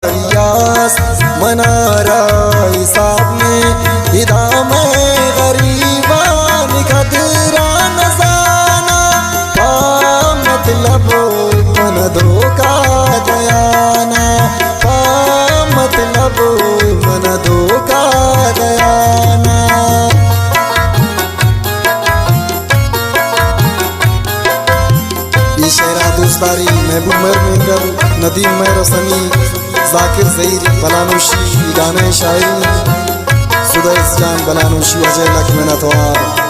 रियास मनारा हिसाब में इदा में गरीबान खदरा नजाना मतलब मन धोखा दयाना मतलब मन धोखा दयाना। शेरा दोस्तारी महबूब मेहर नदीम मेहर रसनी जाकिर ज़हीर बलानोशी गाने शायरी सुदैस जान बलानोशी अजय लक्ष्मण तवार।